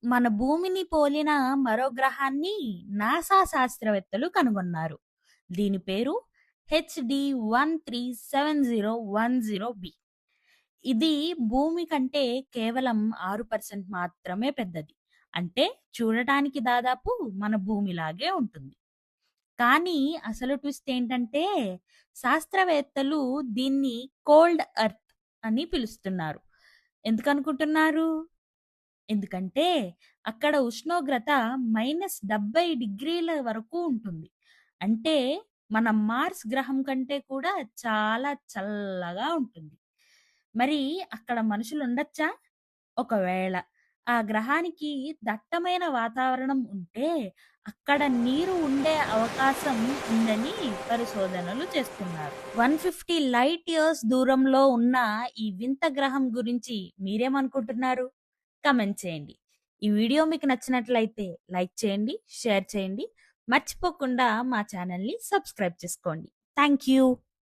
మన భూమిని పోలిన మరో గ్రహాన్ని నాసా శాస్త్రవేత్తలు కనుగొన్నారు. దీని పేరు హెచ్‌డి 137010 బి. ఇది భూమి కంటే కేవలం 6% మాత్రమే పెద్దది. అంటే చూడటానికి దాదాపు మన భూమిలాగే ఉంటుంది. కానీ అసలు ట్విస్ట్ ఏంటంటే శాస్త్రవేత్తలు దీన్ని కోల్డ్ ఎర్త్ అని పిలుస్తున్నారు. ఎందుకనుకుంటున్నారు? ఎందుకంటే అక్కడ ఉష్ణోగ్రత -70 డిగ్రీల వరకు ఉంటుంది. అంటే మన మార్స్ గ్రహం కంటే కూడా చాలా చల్లగా ఉంటుంది. మరి అక్కడ మనుషులుండొచ్చా? ఒకవేళ ఆ గ్రహానికి దట్టమైన వాతావరణం ఉంటే అక్కడ నీరు ఉండే అవకాశం ఉందని పరిశోధనలు చేస్తున్నారు. 150 లైట్ ఇయర్స్ దూరంలో ఉన్న ఈ వింత గ్రహం గురించి మీరేమనుకుంటున్నారు? కమెంట్ చేయండి. ఈ వీడియో మీకు నచ్చినట్లయితే లైక్ చేయండి, షేర్ చేయండి. మర్చిపోకుండా మా ఛానల్‌ని సబ్స్క్రైబ్ చేసుకోండి. Thank you.